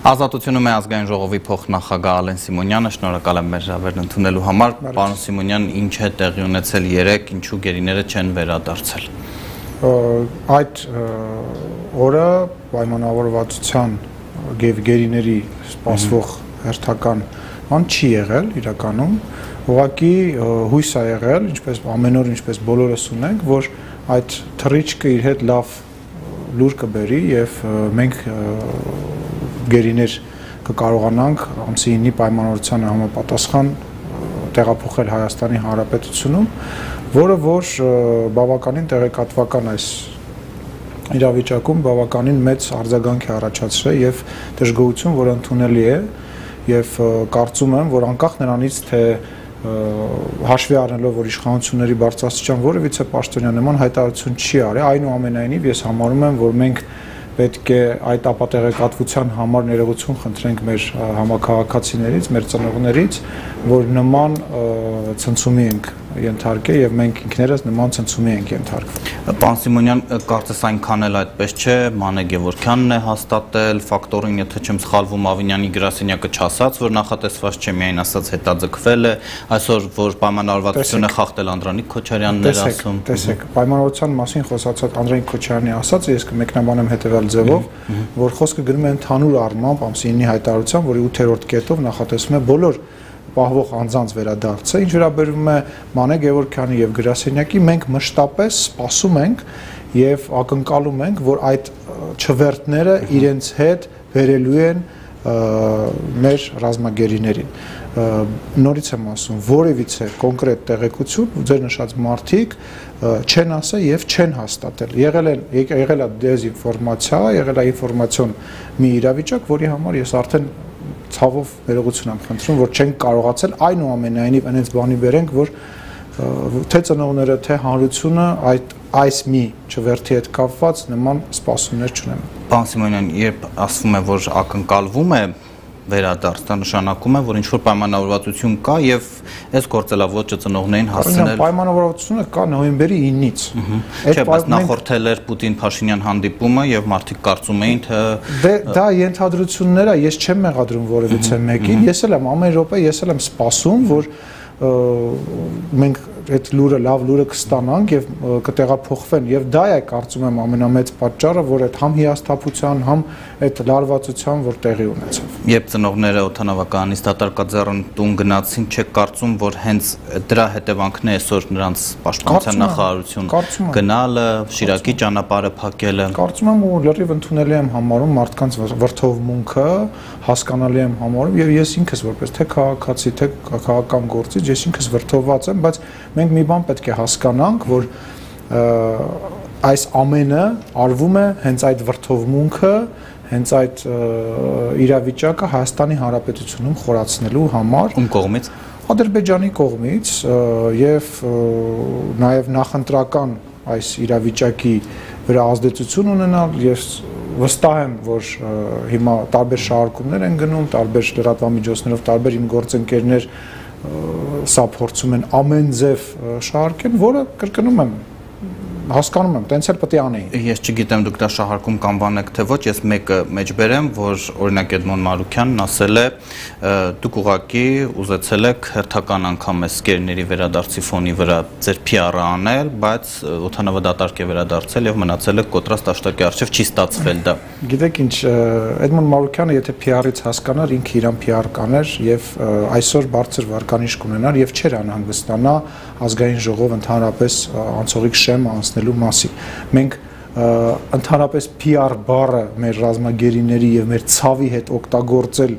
Ազատությունում է ազգային ժողովի փոխնախագահ Ալեն Սիմոնյանը, շնորհակալ եմ մեր հրավերն ընդունելու համար։ Պարոն Սիմոնյան, ինչ է տեղի ունեցել երեկ, ինչու գերիները չեն վերադարձել։ Այդ օրը պայմանավորվածության գերիների սպասվող հերթական բան չի եղել իրականում, ուղղակի հույս է եղել, ինչպես ամեն օր, ինչպես բոլորս ունենք, որ այդ թռիչքը իր հետ լավ լուր կբերի եւ մենք գերիներ կկարողանանք ամսի 9-ի պայմանավորությանը համապատասխան տեղափոխել Հայաստանի Հանրապետությունում, որը որ բավականին տեղեկատվական այս իրավիճակում բավականին մեծ արձագանք է առաջացրել եւ դժգոհություն, որ ընդունելի է եւ կարծում եմ, որ անկախ նրանից թե հաշվի առնելով, որ իշխանությունների բարձրաստիճան որևիցե պաշտոնյա նման հայտարարություն չի արել, այնուամենայնիվ ես համարում եմ, որ մենք պետք է այդ ապատեղեկատվության համար ներողություն խնդրենք մեր համաքաղաքացիներից, մեր ծնողներից, որ նման ցնցումի ենք ենթարկել եւ մենք ինքներս նման ցնցումի ենք ենթարկվել։ Պարոն Սիմոնյան, կարծես այնքան էլ այդպես չէ, Մանե Գևորգյանն է հաստատել, ֆակտորին, եթե չեմ սխալվում, Ավինյանի գրասենյակը չասաց, որ նախատեսված չէ, միայն ասաց հետաձգվել է, այսօր որ պայմանավորվածությունը խախտել Անդրանիկ Քոչարյանն էր ասում։ Տեսեք, պայմանավորվածության մասին խոսացած Անդրանիկ Քոչարյանի ասածը ես կմեկնաբանեմ հետեւյալ ձևով, որ խոսքը գրում է ընդհանուր առմամբ ամսի 9-ի հայտարարությամբ, որի 8-րդ կետով նախատեսվում է բոլոր պահվող անձանց վերադարձը, ինչ վերաբերում է Մանե Գևորգյանի եւ գրասենյակի, մենք մշտապես սպասում ենք եւ ակնկալում ենք, որ այդ չվերթները իրենց հետ բերելու են մեր ռազմագերիներին։ Նորից եմ ասում, որևիցե կոնկրետ տեղեկություն ձեր նշած մարդիկ չեն ասել եւ չեն հաստատել։ Եղել է դեզինֆորմացիա, եղել է ինֆորմացիոն մի իրավիճակ, որի համար ես արդեն ցավով ներողություն եմ խնդրում, որ չենք կարողացել այնուամենայնիվ այնպես բանի բերենք, որ թե ծնողները, թե հանրությունը այս մի չվերթի հետ կապված նման սպասումներ չունեն։ Պարոն Սիմոնյան, երբ ասվում է, որ ակնկալվում է վերադարձ, դա նշանակում է, որ ինչ-որ պայմանավորվածություն կա եւ այս գործելավոճը ծնողներին հասցնել։ Պայմանավորվածությունը կա նոյեմբերի 9-ից։ Չէ, բայց նախորդել էր Պուտին-Փաշինյան հանդիպումը եւ մարդիկ կարծում էին, թե դա ենթադրություններ է, ես չեմ մեղադրում որևիցե մեկին, ես էլ եմ ամեն րոպե, ես էլ եմ սպասում, որ մենք այդ լուրը լավ լուրը կստանանք եւ կտեղափոխվեն եւ դա է կարծում եմ ամենամեծ պատճառը, որ այդ համ հիասթափության, համ այդ լարվածության, որ տեղի ունեցավ։ Երբ ծնողները օդանավականից դատարկաձեռն տուն գնացին, չեք կարծում, որ հենց դրա հետևանքն է այսօր նրանց պաշտպանության նախարարություն գնալը, Շիրակի ճանապարհը փակելը։ Կարծում եմ, որ լրիվ ընդունելի եմ համարում մարդկանց վրդովմունքը, հասկանալի եմ համարում եւ ես ինքս որպես թե քաղաքացի, թե քաղաքական գործիչ, ես ինքս վրդովված եմ, բայց մենք մի բան պետք է հասկանանք, որ այս ամենը արվում է հենց այդ վրդովմունքը, հենց այդ իրավիճակը Հայաստանի Հանրապետությունում խորացնելու համար։ Ում կողմից։ Ադրբեջանի կողմից եւ նաեւ նախընտրական այս իրավիճակի վրա ազդեցություն ունենալ եւ վստահ եմ, որ հիմա տարբեր շահարկումներ են գնում, տարբեր լրատվամիջոցներով, տարբեր իմ գործընկերներ սա փորձում են ամեն ձև շահարկել, որը կրկնում եմ, հասկանում եմ, տենց էլ պետք է անեին։ Ես չգիտեմ դուք դա շահարկում կանվանեք թե ոչ, ես մեկը մեջբերեմ, որ օրինակ Էդմոն Մարուքյանն ասել է, դուք ուղղակի ուզեցել եք հերթական անգամ այս գերիների վերադարձի ֆոնի վրա ձեր PR-ը անել, բայց օդանավը դատարկ է վերադարձել եւ մնացել եք կոտրած դաշտակի առջեւ, չի ստացվել դա։ Գիտեք ինչ, Էդմոն Մարուքյանը եթե PR-ից հասկանար, ինքը իրան PR կաներ եւ այսօր բարձր վարկանիշ կունենար եւ չէր անհանգստանա ազգային ժողով ընդհանրապես անցողիկ շեմ անցնելու մասին։ Մենք ընդհանրապես PR բառը մեր ռազմագերիների եւ մեր ցավի հետ օգտագործել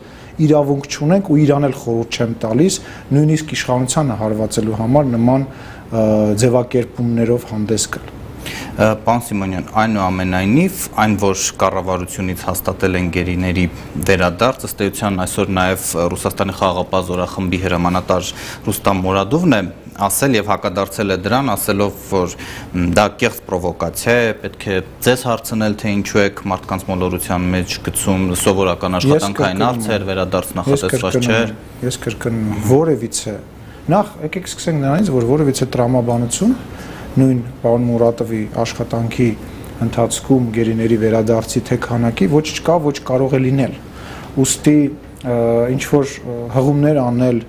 իրավունք չունենք ու իրան էլ խորհուրդ չեմ տալիս, նույնիսկ իշխանությանը հարվածելու համար նման ձևակերպումներով հանդես գալ։ Պարոն Սիմոնյան, այնուամենայնիվ, այն որ կառավարությունից հաստատել են գերիների վերադարձ, ըստ էության այսօր նաև Ռուսաստանի խաղաղապահ զորախմբի հրամանատար Ռուստամ Մուրադովն է ասել եւ հակադարձել է դրան, ասելով, որ դա կեղծ պրովոկացիա է, պետք է ձեզ հարցնել, թե ինչու եք մարդկանց մոլորության մեջ գցում սովորական աշխատանքային հարցեր, վերադարձ նախատեսված չէր։ Ես կրկնում որևիցե նախ եկեք սկսենք նրանից, որ որևիցե տրամաբանություն նույն պարոն Մուրադովի աշխատանքի ընթացքում գերիների վերադարձի թե քանակի ոչ չկա, ոչ կարող է լինել։ ուստի ինչ որ հղումներ անել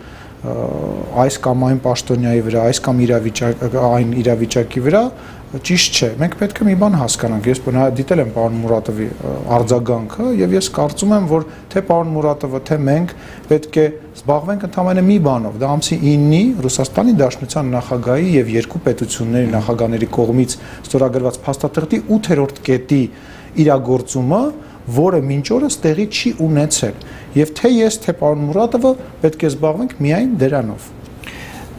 այս կամ այն պաշտոնյայի վրա, այս կամ այն իրավիճակի վրա ճիշտ չէ։ Մենք պետք է մի բան հասկանանք։ Ես դիտել եմ պարոն Մուրատովի արձագանքը եւ ես կարծում եմ, որ թե պարոն Մուրատովը, թե մենք պետք է զբաղվենք ընդամենը մի բանով։ Դա ամսի 9-ի Ռուսաստանի Դաշնության նախագահի եւ երկու պետությունների նախագահների կողմից ստորագրված փաստաթղթի 8-րդ կետի իրագործումը, որը մինչ օրս տեղի չի ունեցել։ Եվ թե ես, թե պարոն Մուրատովը պետք է զբաղվենք միայն դրանով։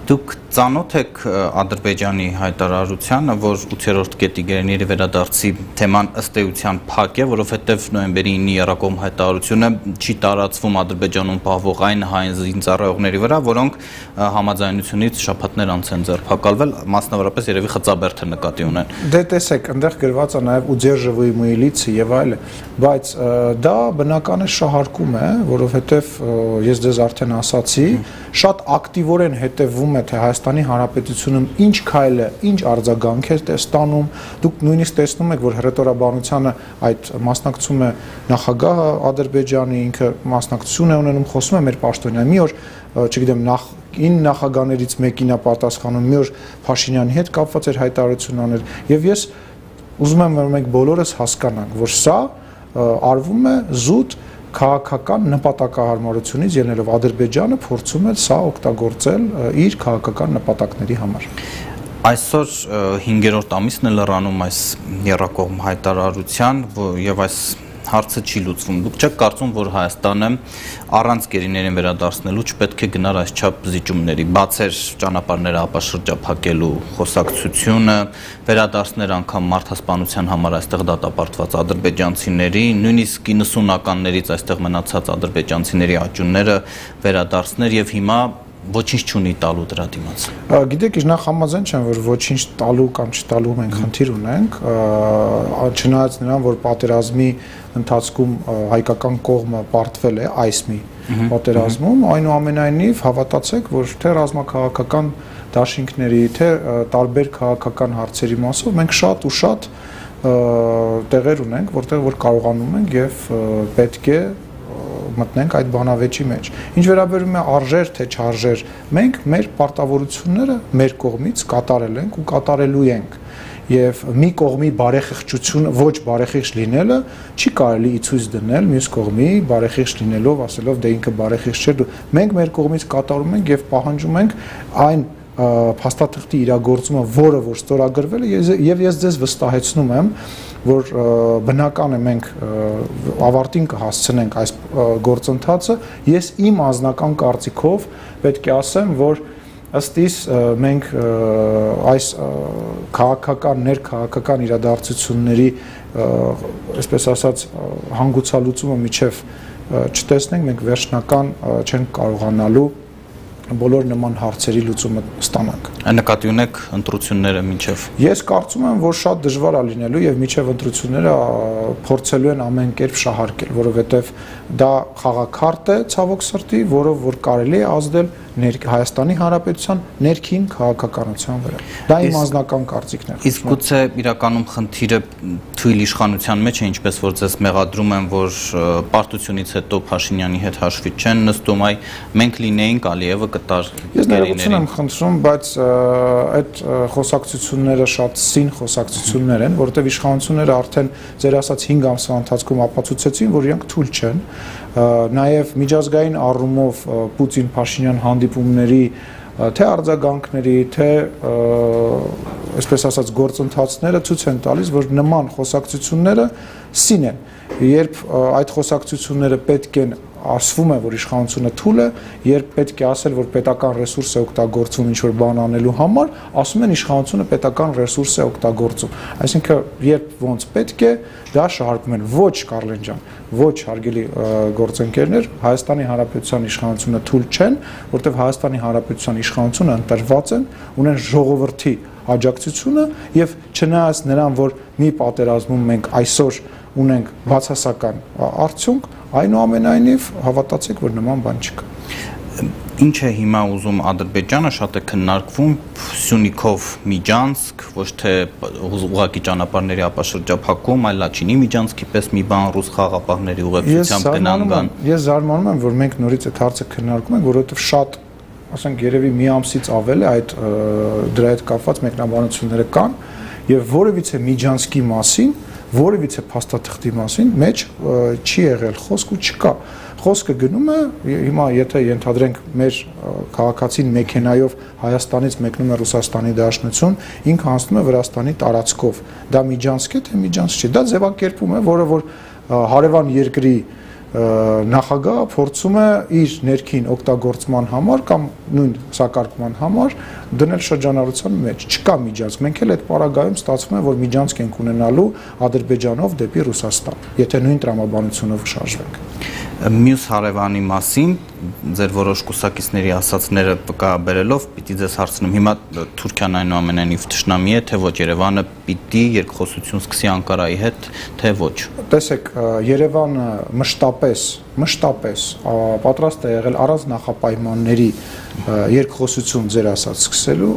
Դուք ծանոթ եք Ադրբեջանի հայտարարությանը, որ 8-րդ կետի գերիների վերադարձի թեման ըստ էության փակ է, որովհետև նոյեմբերի 9-ի Երակոմ հայտարարությունը չի տարածվում Ադրբեջանում պահվող այն հայ զինծառայողների վրա, որոնք համաձայնությունից շաբաթներ անց են ձերբակալվել, մասնավորապես երևի Խծաբերդը նկատի ունեն։ Դե տեսեք, այնտեղ գրված է նաև «Удерживаемые милиции» եւ այլն, բայց դա բնական է շահարկում է, որովհետև ես ձեզ արդեն ասացի, շատ ակտիվորեն հետևում է թե Հայաստանի Հանրապետությունում ինչ քայլ է, ինչ արձագանք է ստանում, դուք նույնիսկ տեսնում եք, որ հռետորաբանությանը այդ մասնակցում է նախագահը Ադրբեջանի, ինքը մասնակցություն է ունենում, խոսում է մեր պաշտոնյա, մի օր, չգիտեմ, նախագահներից մեկին է պատասխանում, մի օր Փաշինյանի հետ կապված էր հայտարարություն անել, եւ ես ուզում եմ, որ մենք բոլորս հասկանանք, որ սա արվում է զուտ քաղաքական նպատակահարմարությունից ելնելով Ադրբեջանը փորձում է սա օգտագործել իր քաղաքական նպատակների համար։ Այսօր 5-րդ ամիսն է լրանում այս եռակողմ հայտարարության եւ այս հարցը չի լուծվում։ Դուք չեք կարծում, որ Հայաստանը առանց գերիներին վերադարձնելու չպետք է գնար այսչափ զիջումների, բացեր ճանապարհները ապաշրջափակելու խոսակցությունը, վերադարձներ անգամ մարդասպանության համար այստեղ դատապարտված ադրբեջանցիների, նույնիսկ 90-ականներից այստեղ մնացած ադրբեջանցիների աճունները վերադարձներ եւ հիմա ոչինչ չունի տալու դրա դիմաց։ Գիտեք, նախ համաձայն չեմ, որ ոչինչ տալու կամ չտալու մենք խնդիր ունենք, չնայած նրան, որ պատերազմի ընթացքում հայկական կողմը պարտվել է այս մի պատերազմում, այնուամենայնիվ հավատացեք, որ թե ռազմաքաղաքական դաշինքների, թե տարբեր քաղաքական հարցերի մասով մենք շատ ու շատ տեղեր ունենք, որտեղ որ կարողանում ենք եւ պետք է մտնենք այդ բանավեճի մեջ։ Ինչ վերաբերում է արժեր թե չարժեր, մենք մեր պարտավորությունները մեր կողմից կատարել ենք ու կատարելու ենք։ Եվ մի կողմի բարեխիղճությունը, ոչ բարեխիղճ լինելը չի կարելի ի ցույց դնել մյուս կողմի բարեխիղճ լինելով, ասելով դե ինքը բարեխիղճ չէ։ Մենք մեր կողմից կատարում ենք եւ պահանջում ենք այն փաստաթղթի իրագործումը, որը որ ստորագրվել է, եւ ես ձեզ վստահեցնում եմ, որ բնական է մենք ավարտին կհասցնենք այս գործընթացը։ Ես իմ անձնական կարծիքով պետք է ասեմ, որ ըստ իս մենք այս քաղաքական, ներքաղաքական իրադարձությունների, այսպես ասած, հանգուցալուծումը միջև չտեսնենք, մենք վերջնական չենք կարողանալու բոլոր նման հարցերի լուծումը ստանանք։ Նկատի ունեք ընտրությունները մինչև։ Ես կարծում եմ, որ շատ դժվար է լինելու եւ մինչև ընտրությունները փորձելու են ամեն կերպ շահարկել, որովհետեւ դա խաղաքարտ է ցավոք սրտի, որով որ կարելի է ազդել Հայաստանի Հանրապետության ներքին քաղաքականության վրա։ Դա իմ անձնական կարծիքն է։ Իսկ գուցե իրականում խնդիրը թույլ իշխանության մեջ է, ինչպես որ ձեզ մեղադրում են, որ պարտությունից հետո Փաշինյանի հետ հաշվի չեն նստում, այ մենք լինեինք, Ալիևը կտար գերիներին։ Ես ներողություն եմ խնդրում, բայց այդ խոսակցությունները շատ սին խոսակցություններ են, որովհետև իշխանությունները արդեն ձեր ասած 5 ամսվա ընթացքում ապացուցեցին, որ իրենք թույլ չեն։ Նաև միջազգային առումով Պուտին-Փաշինյան հանդիպումների թե արձագանքների, թե այսպես ասած գործընթացները ցույց են տալիս, որ նման խոսակցությունները սին են։ Երբ այդ խոսակցությունները պետք են ասվում է, որ իշխանությունը թույլ է, երբ պետք է ասել, որ պետական ռեսուրս է օգտագործվում ինչ-որ բան անելու համար, ասում են իշխանությունը պետական ռեսուրս է օգտագործում։ Այսինքն, երբ ոնց պետք է, դա շահարկում են։ Ոչ, Կարլեն ջան, ոչ, հարգելի գործընկերներ, Հայաստանի Հանրապետության իշխանությունը թույլ չեն, որտեղ Հայաստանի Հանրապետության իշխանությունը ընտրված են, ունեն ժողովրդի աջակցությունը եւ չնայած նրան, որ մի պատերազմում մենք այսօր ունենք բացասական արդյունք, այնուամենայնիվ հավատացեք, որ նման բան չկա։ Ինչ է հիմա ուզում Ադրբեջանը, շատ է քննարկվում Սյունիքով Միջանցք, ոչ թե ուղղակի ճանապարհների ապաշրջափակում, այլ Լաչինի Միջանցքի պես մի բան ռուս խաղապահների ուղեկցությամբ կնանգան։ Ես զարմանում եմ, որ մենք նորից այդ հարցը քննարկում ենք, որովհետև շատ, ասենք, երևի մի ամսից ավել է այդ դրա հետ կապված մեկնաբանությունները կան, եւ որևիցե Միջանցքի մասին, որևիցե փաստաթղթի մասին մեջ չի եղել խոսք ու չկա։ Խոսքը գնում է, հիմա եթե ենթադրենք մեր քաղաքացին մեքենայով Հայաստանից մեկնում է Ռուսաստանի Դաշնություն, ինքը անցնում է Վրաստանի տարածքով։ Դա Միջանցք է, թե Միջանցք չի։ Դա ձևակերպում է, որը որ հարևան երկրի նախագահը փորձում է իր ներքին օգտագործման համար կամ նույն սակարկման համար դնել շրջանառության մեջ։ Չկա Միջանցք։ Մենք էլ այդ պարագայում ստացվում է, որ Միջանցք ենք ունենալու Ադրբեջանով դեպի Ռուսաստան, եթե նույն տրամաբանությունով շարժվենք։ Մյուս հարևանի մասին ձեր որոշ կուսակիցների ասացները վկայաբերելով պիտի ձեզ հարցնեմ, հիմա Թուրքիան այնուամենայնիվ թշնամի է, թե ոչ, Երևանը պիտի երկխոսություն սկսի Անկարայի հետ, թե ոչ։ Տեսեք, Երևանը մշտապես պատրաստ է եղել առանց նախապայմանների երկխոսություն ձեր ասած սկսելու,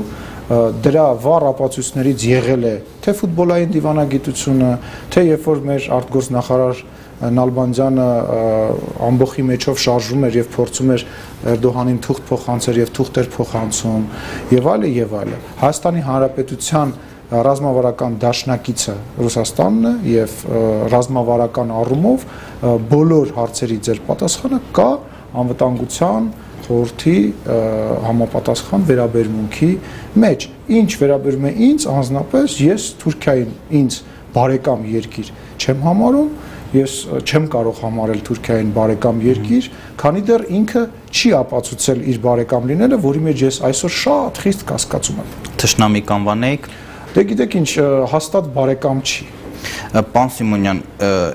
դրա վառ ապացույցներից եղել է թե ֆուտբոլային դիվանագիտությունը, թե երբ որ մեր արտգործնախարար Նալբանդյանը ամբողջի մեջով շարժում էր եւ փորձում էր Էրդողանին թուղթ փոխանցել եւ թուղթեր փոխանցում եւ այլը Հայաստանի Հանրապետության ռազմավարական դաշնակիցը Ռուսաստանն է եւ ռազմավարական առումով բոլոր հարցերի ձեր պատասխանը կա անվտանգության խորհրդի համապատասխան վերաբերմունքի մեջ։ Ինչ վերաբերում է ինձ անձնապես, ես Թուրքիային ինձ բարեկամ երկիր չեմ համարում, ես չեմ կարող համարել Թուրքիային բարեկամ երկիր, քանի դեռ ինքը չի ապացուցել իր բարեկամ լինելը, որի մեջ ես այսօր շատ խիստ կասկածում եմ։ Թշնամի կանվանեիք։ Դե գիտեք ինչ, հաստատ բարեկամ չի։ Պարոն Սիմոնյան,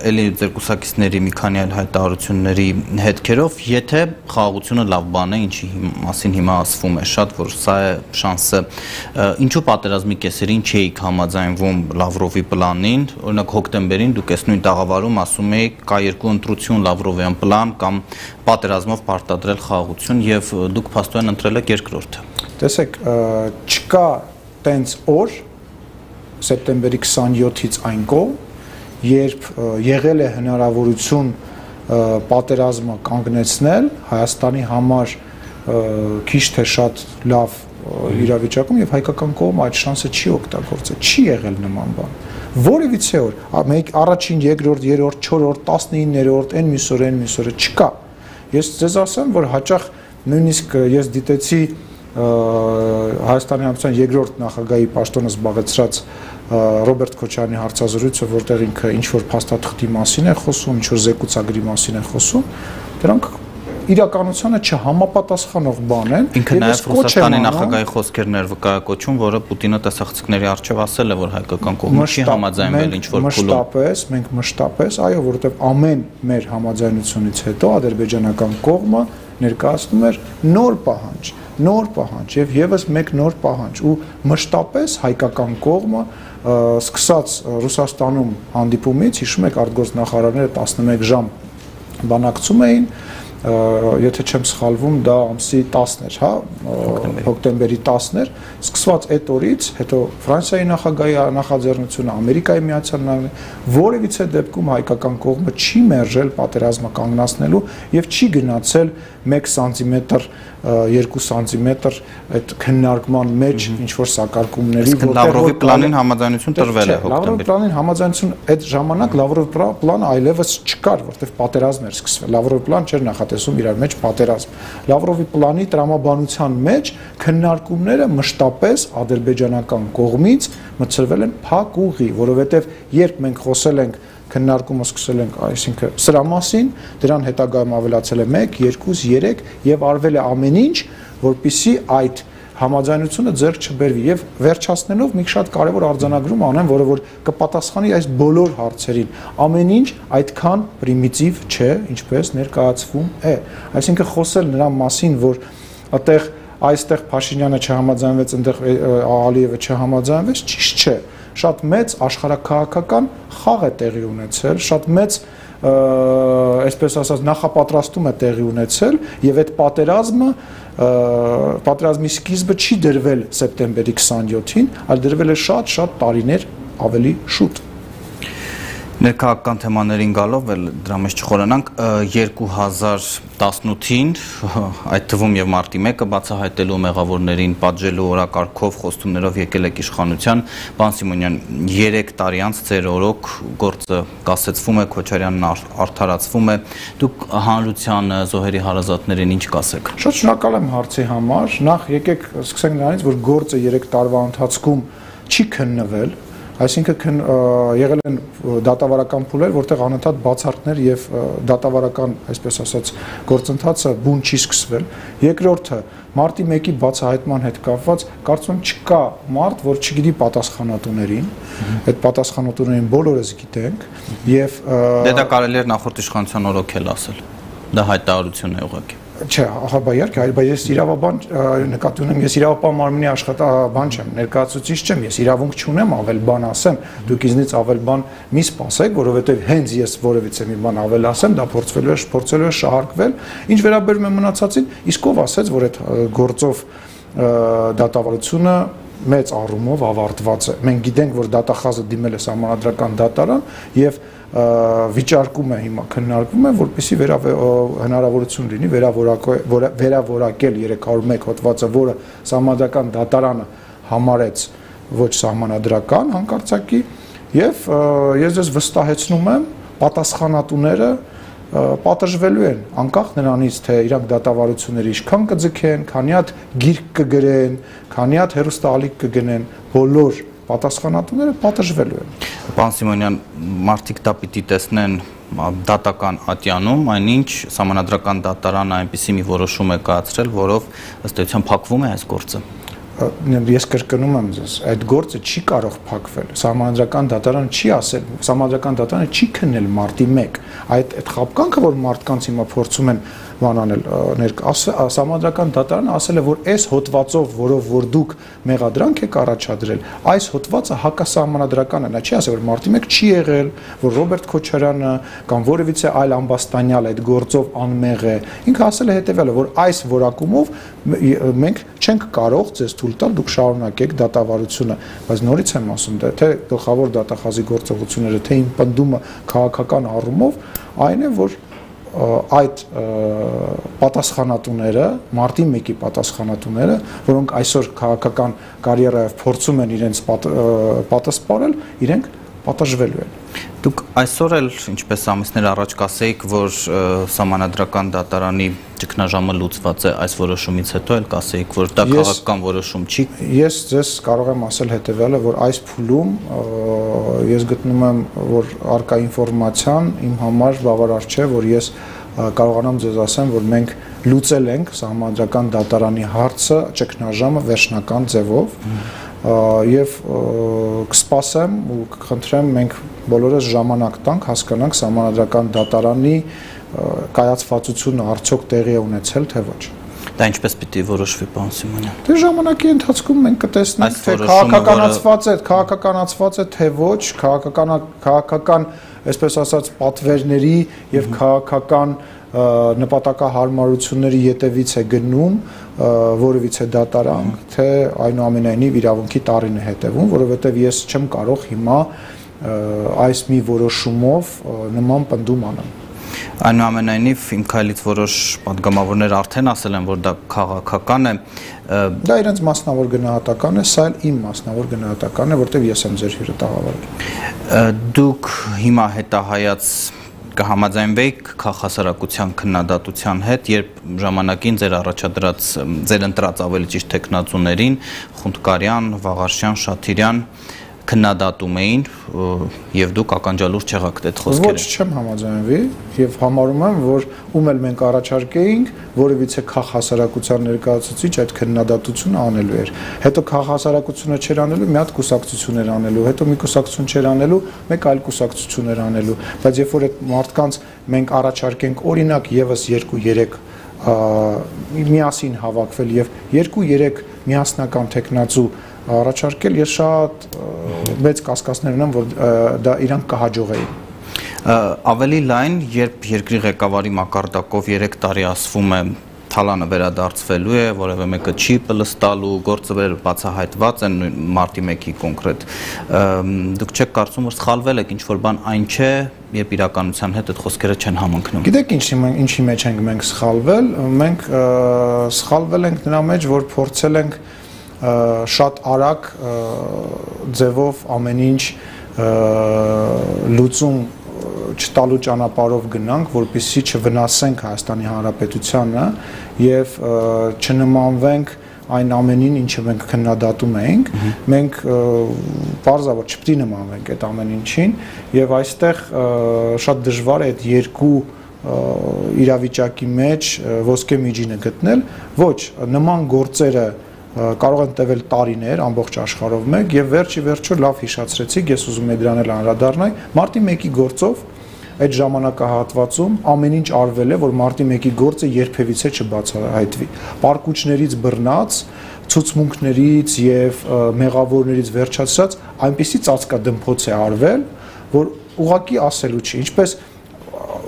ելի ձեր կուսակիցների մի քանի այլ հայտարարությունների հետքերով, եթե խաղաղությունը լավ բան է, ինչի մասին հիմա ասվում է շատ, որ սա է շանսը, ինչու պատերազմի կեսերին չէիք համաձայնվում Լավրովի պլանին, օրինակ հոկտեմբերին դուք այս նույն տաղավարում ասում էիք կա երկու ընտրություն Լավրովյան պլան կամ պատերազմով պարտադրել խաղաղություն եւ դուք փաստորեն ընտրել եք երկրորդը։ Տեսեք, չկա տենց օր սեպտեմբերի 27-ից այն կողմ, երբ եղել է հնարավորություն պատերազմը կանգնեցնել Հայաստանի համար քիչ թե շատ լավ իրավիճակում եւ հայկական կողմը այդ շանսը չի օգտագործել, չի եղել նման բան։ Որևիցե օր, մեկ առաջին, երկրորդ, երրորդ, չորրորդ, 19-րդ, այն մյուս օրը չկա։ Ես ձեզ ասեմ, որ հաճախ նույնիսկ ես դիտեցի Հայաստանի Հանրապետության երկրորդ նախագահի պաշտոնը զբաղեցրած Ռոբերտ Քոչարյանի հարցազրույցը, որտեղ ինքը ինչ-որ փաստաթղթի մասին է խոսում, ինչ-որ զեկուցագրի մասին է խոսում, դրանք իրականությանը չհամապատասխանող բան են։ Ինքը նաև Ռուսաստանի նախագահի խոսքերներ վկայակոչում, որը Պուտինը տեսախցիկների առջև ասել է, որ հայկական կողմը չի համաձայնվել ինչ-որ փուլում։ Մենք մշտապես, այո, որովհետև ամեն մեր համաձայնությունից հետո ադրբեջանական կողմը ներկայացնում էր նոր պահանջ եւ եւս մեկ նոր պահանջ ու մշտապես հայկական կողմը սկսած Ռուսաստանում հանդիպումից, հիշում եք, արտգործնախարարները 11 ժամ բանակցում էին, եթե չեմ սխալվում, դա ամսի 10-ն էր, հա, հոկտեմբերի 10-ն էր, սկսված այդ օրից, հետո Ֆրանսիայի նախագահի նախաձեռնությունը, Ամերիկայի Միացյալ Նահանգների, որևիցե դեպքում հայկական կողմը չի մերժել պատերազմը կանգնացնելու եւ չի գնացել 1 սանտիմետր, 2 սանտիմետր այդ քննարկման մեջ ինչ որ սակարկումների, որտեղ Լավրովի պլանին համաձայնություն տրվել է հոկտեմբերին։ Լավրովի պլանին համաձայնություն այդ ժամանակ Լավրովի պլանը այլևս չկար, որտեղ պատերազմ էր սկսվել։ Լավրովի պլան չէր նախատեսում իրար մեջ պատերազմ։ Լավրովի պլանի տրամաբանության մեջ քննարկումները մշտապես ադրբեջանական կողմից մտցրվել են փակ ուղի, որովհետև երբ մենք խոսել ենք քննարկումը սկսել ենք, այսինքն սրա մասին, դրան հետագայում ավելացել է 1, 2, 3 եւ արվել է ամեն ինչ, որպիսի այդ համաձայնությունը ձեռք չբերվի եւ վերջացնելով մի շատ կարեւոր արձանագրում անեմ, որը որ կպատասխանի այս բոլոր հարցերին։ Ամեն ինչ այդքան պրիմիտիվ չէ, ինչպես ներկայացվում է։ Այսինքն խոսել նրա մասին, որ այստեղ Փաշինյանը չհամաձայնվեց, այնտեղ Ալիևը չհամաձայնվեց, ճիշտ չէ։ Շատ մեծ աշխարհաքաղաքական խաղ է տեղի ունեցել, շատ մեծ այսպես ասած նախապատրաստում է տեղի ունեցել եւ այդ պատերազմի սկիզբը չի դրվել սեպտեմբերի 27-ին, այլ դրվել է շատ տարիներ ավելի շուտ։ Ներքաղաքական թեմաներին գալով էլ դրա մեջ չխորանանք 2018-ին այդ թվում եւ մարտի 1-ը բացահայտելու մեղավորներին պատժելու օրակարգով խոստումներով եկել եք իշխանության, պարոն Սիմոնյան 3 տարի անց ձեր օրոք գործը կասեցվում է, Քոչարյանն արդարացվում է, դուք հանրության զոհերի հարազատներին ինչ կասեք։ Շատ շնորհակալ եմ հարցի համար, նախ եկեք սկսենք նրանից, որ գործը 3 տարվա ընթացքում չի քննվել, այսինքն եղել են դատավարական փուլեր, որտեղ անընդհատ բացարկներ եւ դատավարական, այսպես ասած, գործընթացը բուն չի սկսվել։ Երկրորդը, մարտի 1-ի բացահայտման հետ կապված, կարծում եմ չկա մարդ, որ չգիտի պատասխանատուներին, այդ պատասխանատուներին բոլորս գիտենք եւ դա կարելի է նախորդ իշխանության օրոք էլ ասել։ Դա հայտարարություն է ուղղակի։ Չէ, իհարկե, բայց ես իրավաբան նկատի ունեմ, ես իրավապահ մարմնի աշխատաբան չեմ, ներկայացուցիչ չեմ, ես իրավունք չունեմ ավել բան ասեմ, դուք ինձնից ավել բան մի սպասեք, որովհետև հենց ես որևիցե մի բան ավել ասեմ, դա փորձելու է շահարկվել, ինչ վերաբերում է մնացածին, իսկ ով ասեց, որ այդ գործով դատավարությունը մեծ առումով ավարտված է։ Մենք գիտենք, որ դատախազը դիմել է սահմանադրական դատարան եւ վիճարկում է հիմա քննարկվում է, որպեսզի հնարավորություն լինի վերավորակել 301 հոդվածը, որը սահմանադրական դատարանը համարեց ոչ սահմանադրական հանկարծակի, եւ ես ձեզ վստահեցնում եմ, պատասխանատուները պատժվելու են, անկախ նրանից, թե իրանք դատավարությունները ինչքան կձգեն, քանի հատ գիրք կգրեն, քանի հատ հեռուստաալիք կգնեն, բոլոր պատասխանատուները պատժվելու են։ Պարոն Սիմոնյան, մարդիկ դա պիտի տեսնեն դատական ատյանում, այնինչ սահմանադրական դատարանը այնպիսի մի որոշում է կայացրել, որով ըստ էության փակվում է այս գործը։ Ես կրկնում եմ ձեզ, այդ գործը չի կարող փակվել։ Սահմանադրական դատարանը չի ասել, սահմանադրական դատարանը չի քննել մարտի 1։ Այդ խաբկանքը, որ մարդկանց հիմա փորձում են բանանել, սահմանադրական դատարանը ասել է, որ այս հոդվածով, որով որ դուք մեղադրանք եք առաջադրել, այս հոդվածը հակասահմանադրական է։ Նա չի ասել, որ մարտի 1 չի եղել, որ Ռոբերտ Քոչարյանը կամ որևիցե այլ ամբաստանյալ այդ գործով անմեղ է։ Ինքը ասել է հետևյալը, որ այս որակումով մենք չենք կարող ձեզ թույլ տալ, դուք շարունակեք դատավարությունը, բայց նորից եմ ասում, թե գլխավոր դատախազի գործողությունները, թե իմ պնդումը քաղաքական առումով այն է, որ այդ պատասխանատուները, մարտի 1-ի պատասխանատուները, որոնք այսօր քաղաքական կարիերայով փորձում են իրենց պատասխանել, իրենք պատժվելու են։ Դուք այսօր էլ, ինչպես ամիսներ առաջ կասեիք, որ սահմանադրական դատարանի ճգնաժամը լուծված է, այս որոշումից հետո էլ կասեիք, որ դա քաղաքական որոշում չի։ Ես ձեզ կարող եմ ասել հետևյալը, որ այս փուլում ես գտնում եմ, որ առկա ինֆորմացիան իմ համար բավարար չէ, որ ես կարողանամ ձեզ ասեմ, որ մենք լուծել ենք սահմանադրական դատարանի հարցը, ճգնաժամը վերջնական ձևով եւ կսպասեմ ու կխնդրեմ մենք բոլորս ժամանակ տանք հասկանանք սահմանադրական դատարանի կայացվածությունը արդյոք տեղի է ունեցել թե ոչ։ Դա ինչպես պիտի որոշվի, պարոն Սիմոնյան։ Դե ժամանակի ընթացքում մենք կտեսնենք, թե քաղաքականացված է թե ոչ, քաղաքական, այսպես ասած, պատվերների եւ քաղաքական նպատակահարմարությունների ետևից է գնում որևիցե դատարան, թե այնուամենայնիվ իրավունքի տարին է հետևում, որովհետև ես չեմ կարող հիմա այս մի որոշումով նման պնդում անեմ։ Այնուամենայնիվ իմ քայլից որոշ պատգամավորներ արդեն ասել են, որ դա քաղաքական է։ Դա իրենց մասնավոր գնահատական է, սա էլ իմ մասնավոր գնահատականն է, որտեղ ես եմ ձեր հյուրը տաղավարել։ Դուք հիմա հետահայաց կհամաձայնվեիք քաղաքասարակության քննադատության հետ, երբ ժամանակին ձեր առաջադրած, ձեր ընտրած ավելի ճիշտ թեկնածուներին, Խունդկարյան, Վաղարշյան, Շաթիրյան քննադատում էին եւ դուք ականջալուր չեղաք այդ խոսքերը։ Ոչ, չեմ համաձայնվի եւ համարում եմ, որ ում էլ մենք առաջարկեինք, որևիցե քաղաքասարակության ներկայացուցիչ այդ քննադատությունը անելու էր։ Հետո քաղաքասարակությունը չէր անելու, մի հատ կուսակցություն էր անելու, հետո մի կուսակցություն չէր անելու, մեկ այլ կուսակցություն էր անելու, բայց երբ որ այդ մարդկանց մենք առաջարկենք օրինակ եւս 2-3 միասին հավաքվել եւ 2-3 միասնական տեխնացու առաջարկել, ես շատ մեծ կասկածներ ունեմ, որ դա իրանք կհաջողեին։ Ավելի լայն, երբ երկրի ղեկավարի մակարդակով 3 տարի ասվում է թալանը վերադարձվելու է, որևէ մեկը չի պլստալու, գործը բացահայտված են մարտի 1-ի կոնկրետ։ Դուք չեք կարծում, որ սխալվել եք ինչ-որ բան այն չէ, երբ իրականության հետ այդ խոսքերը չեն համընկնում։ Գիտեք ինչի մեջ ենք մենք սխալվել, մենք սխալվել ենք նրա մեջ, որ փորձել ենք շատ արագ ձևով ամեն ինչ լուծում չտալու ճանապարհով գնանք, որպեսզի չվնասենք Հայաստանի Հանրապետությանը եւ չնմանվենք այն ամենին, ինչը մենք քննադատում ենք, մենք պարզավոր չպետք է նմանվենք այդ ամեն ինչին եւ այստեղ շատ դժվար է այդ երկու իրավիճակի մեջ ոսկե միջինը գտնել, ոչ, նման գործերը կարող են տևել տարիներ ամբողջ աշխարհով մեկ եւ վերջի վերջո լավ հիշացրեցիք, ես ուզում եմ դրան էլ անդրադառնալ, մարտի 1-ի գործով այդ ժամանակահատվածում ամեն ինչ արվել է, որ մարտի 1-ի գործը երբևիցե չբացահայտվի։ Պարկուճներից բռնած, ցուցմունքներից եւ մեղավորներից վերջացած այնպիսի ծածկադմփոց է արվել, որ ուղղակի ասելու չի, ինչպես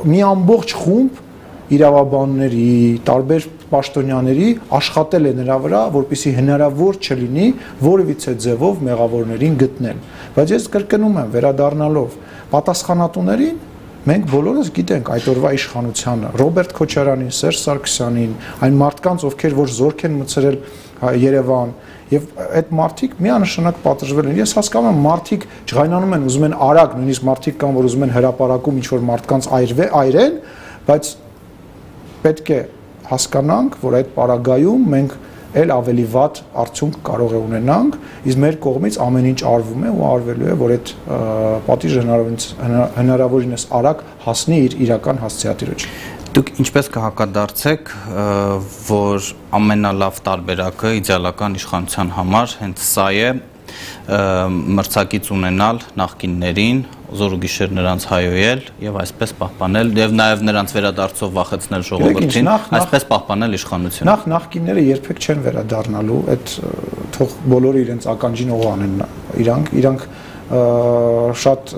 մի ամբողջ խումբ իրավաբանների, տարբեր պաշտոնյաների աշխատել է նրա վրա, որպեսզի հնարավոր չլինի որևիցե ձևով մեղավորներին գտնել։ Բայց ես կրկնում եմ, վերադառնալով պատասխանատուներին, մենք բոլորս գիտենք այդ օրվա իշխանությանը, Ռոբերտ Քոչարյանին, Սերժ Սարգսյանին, այն մարդկանց, ովքեր որ զորք են մտցրել Երևան, եւ այդ մարդիկ միանշանակ պատժվել են։ Ես հասկանում եմ, մարդիկ ջղայնանում են, ուզում են արագ, նույնիսկ մարդիկ կան, որ ուզում են հրապարակում ինչ-որ մարդկանց այրեն, բայց պետք է հասկանանք, որ այդ պարագայում մենք էլ ավելի վատ արդյունք կարող է ունենանք, իսկ մեր կողմից ամեն ինչ արվում է ու արվելու է, որ այդ պատիժը հնարավորինս արագ հասնի իր իրական հասցեատիրոջ։ Դուք ինչպես կհակադարձեք, որ ամենալավ տարբերակը իդեալական իշխանության համար հենց սա է, մրցակից ունենալ նախկիններին, զոր ու գիշեր նրանց հայոյել եւ այսպես պահպանել եւ նաեւ նրանց վերադարձով վախեցնել ժողովրդին, այսպես պահպանել իշխանությունը։ Նախկինները երբեք չեն վերադառնալու, այդ թող բոլորը իրենց ականջին օղանեն իրանք շատ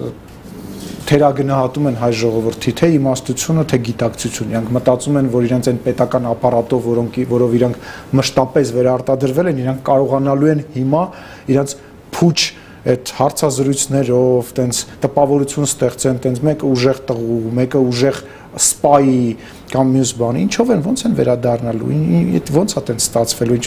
թերագնահատում են հայ ժողովրդի թե իմաստությունը, թե գիտակցությունը։ Իրանք մտածում են, որ իրենց այն պետական ապարատով, որով իրանք մշտապես վերարտադրվել են, իրանք կարողանալու են հիմա իրանք փուչ այդ հարցազրույցներով, տենց տպավորություն ստեղծեն, տենց մեկը ուժեղ տղու, մեկը ուժեղ սպայի կամ մյուս բանի, ինչով են, ոնց են վերադառնալու, ոնց է տենց ստացվելու,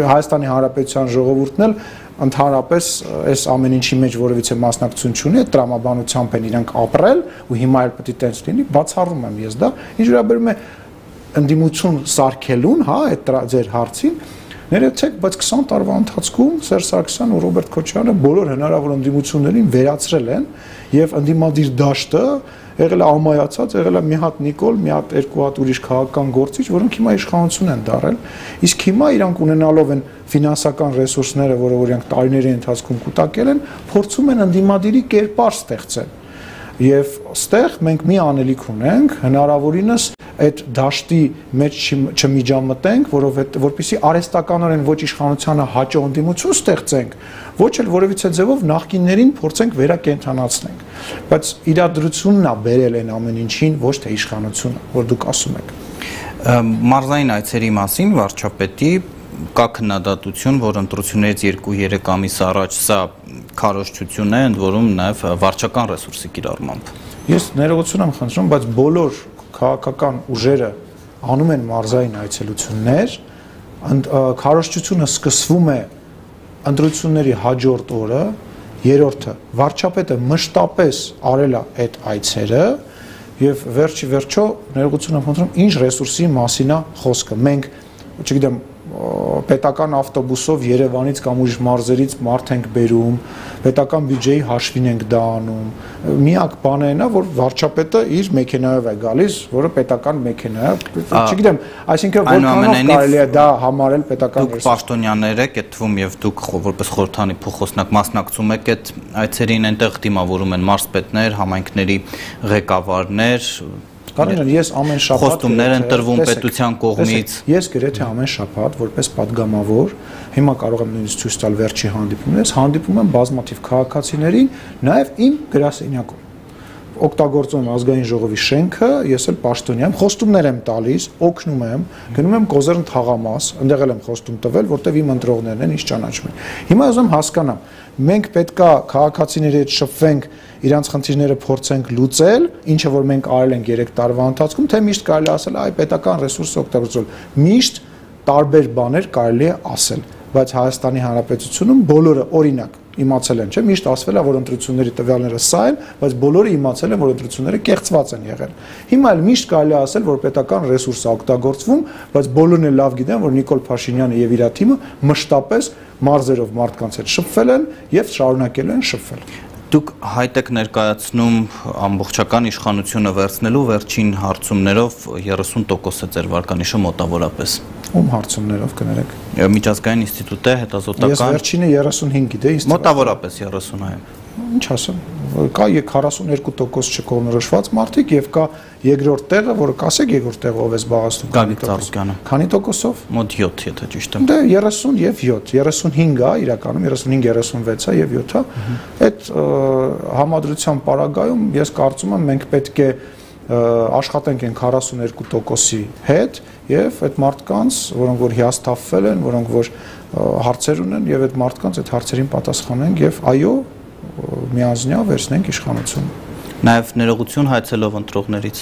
Հայաստանի Հանրապետության ժողովուրդն էլ ընդհանրապես այս ամեն ինչի մեջ որևիցե մասնակցություն չունի, այդ տրամաբանությամբ են իրանք ապրել ու հիմա էլ պետք է տենց լինի, բացառում եմ ես դա, ինչ վերաբերում է ընդդիմություն սարքելուն, հա, այդ ձեր հարցին, ներեցեք, բայց 20 տարվա ընթացքում Սերժ Սարգսյանն ու Ռոբերտ Քոչարյանը բոլոր հնարավոր ընդդիմություններին վերացրել են եւ ընդդիմադիր դաշտը եղել է ամայացած, եղել է մի հատ Նիկոլ, մի հատ երկու հատ ուրիշ քաղաքական գործիչ, որոնք հիմա իշխանություն են դարել, իսկ հիմա իրանք ունենալով են ֆինանսական ռեսուրսները, որը իրանք տարիների ընթացքում կուտակել են, փորձում են ընդդիմադիրի կերպար ստեղծել։ Եվ ստեղ մենք մի անելիք ունենք, հնարավորինս այդ դաշտի մեջ չմիջամտենք, որովհետեւ արհեստականորեն ոչ իշխանությանը հաճո ընդդիմություն ստեղծենք, ոչ էլ որևիցե ձևով նախկիններին փորձենք վերակենդանացնենք։ Բայց իրադրությունն է բերել այն ամեն ինչին, ոչ թե իշխանությունը, որ դուք ասում եք։ Մարզային այցերի մասին վարչապետի կա քննադատություն, որ ընտրություններից 2-3 ամիս առաջ սա քարոզչություն է, ընդ որում նաև վարչական ռեսուրսի կիրառմամբ։ Ես ներողություն եմ խնդրում, բայց բոլոր քաղաքական ուժերը անում են մարզային այցելություններ, քարոզչությունը սկսվում է ընտրությունների հաջորդ օրը, երրորդը վարչապետը մշտապես արել է այդ այցերը եւ վերջի վերջո ներողություն եմ խնդրում, ինչ ռեսուրսի մասին է խոսքը։ Մենք, չգիտեմ, պետական ավտոբուսով Երևանից կամ ուրիշ մարզերից մարդ ենք բերում, պետական բյուջեի հաշվին ենք դա անում։ Միակ բանը այն է, որ վարչապետը իր մեքենայով է գալիս, որը պետական մեքենա է։ Չգիտեմ, այսինքն որքանով կարելի է դա համարել պետական ռեսուրս։ Դուք պաշտոնյաներ եք, այդ թվում եւ դուք որպես խորհրդանի փոխոսնակ մասնակցում եք այդ այցերին, այնտեղ դիմավորում են մարզպետներ, համայնքների ղեկավարներ, Կանոնն ես ամեն շաբաթ խոստումներ են տրվում պետության կողմից։ Ես գրեթե ամեն շաբաթ որպես падգամավոր, հիմա կարող եմ նույնիսկ ցույց տալ վերջի հանդիպումներս, հանդիպում եմ բազմաթիվ քաղաքացիներին, նաև իմ գրասենյակում, օգտագործում եմ ազգային ժողովի շենքը, ես էլ պաշտոնյա եմ, խոստումներ եմ տալիս, օգնում եմ, գնում եմ Կոզերն թաղամաս, այնտեղ էլ եմ խոստում տվել, որտեղ իմ ընտրողներն են, ինձ ճանաչում են։ Հիմա ուզում հասկանամ, մենք պետքա քաղաքացիների հետ շփվենք, իրանց խնդիրները փորձենք լուծել, ինչը որ մենք արել ենք 3 տարվա ընթացքում, թե միշտ կարելի ասել, այ պետական ռեսուրսը օգտագործել։ Միշտ տարբեր բաներ կարելի է ասել, բայց Հայաստանի Հանրապետությունում բոլորը օրինակ իմացել են, չէ՞, միշտ ասվել է, որ ընտրությունների տվյալները սա են, բայց բոլորը իմացել են, որ ընտրությունները կեղծված են եղել։ Հիմա էլ միշտ կարելի է ասել, որ պետական ռեսուրս է օգտագործվում, բայց բոլորն էլ լավ գիտեն, որ Նիկոլ Փաշինյանը եւ իր թիմը մշտապես մարզերով մարդկանց հետ շփվել են եւ շարունակել են շփվել։ Դուք հայտ եք ներկայացնում ամբողջական իշխանությունը վերցնելու վերջին հարցումներով 30% է ձեր վարկանիշը մոտավորապես։ Ում հարցումներով կներեք։ Միջազգային ինստիտուտ է, հետազոտական։ Ես վերջինը 35 գիտեի, մոտավորապես 30 այո։ Ինչ ասեմ, կա 42% չկողմնորոշված մարդիկ եւ կա երկրորդ տեղը, որը կասեք երկրորդ տեղը ով է զբաղեցնում Գագիկ Ծառուկյանը։ Քանի տոկոսով։ Մոտ 7, եթե ճիշտ եմ։ Դե 30 եւ 7, 35 է իրականում, 35-36 է եւ 7 է։ Այդ համադրության պարագայում ես կարծում եմ մենք պետք է աշխատենք այն 42%-ի հետ եւ այդ մարդկանց, որոնք որ հիասթափվել են, որոնք որ հարցեր ունեն եւ այդ մարդկանց այդ հարցերին պատասխանենք եւ այո միանձնյա վերցնենք իշխանություն։ Նաև ներողություն հայցելով ընտրողներից։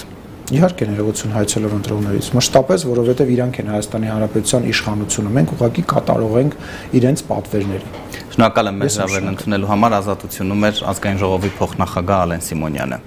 Իհարկե ներողություն հայցելով ընտրողներից, մշտապես, որովհետև իրանք են Հայաստանի Հանրապետության իշխանությունը, մենք ուղղակի կատարող ենք իրենց պատվերների։ Շնորհակալ եմ մեր հրավերն ընդունելու համար, Ազատությունում էր ազգային ժողովի փոխնախագահ Ալեն Սիմոնյանը։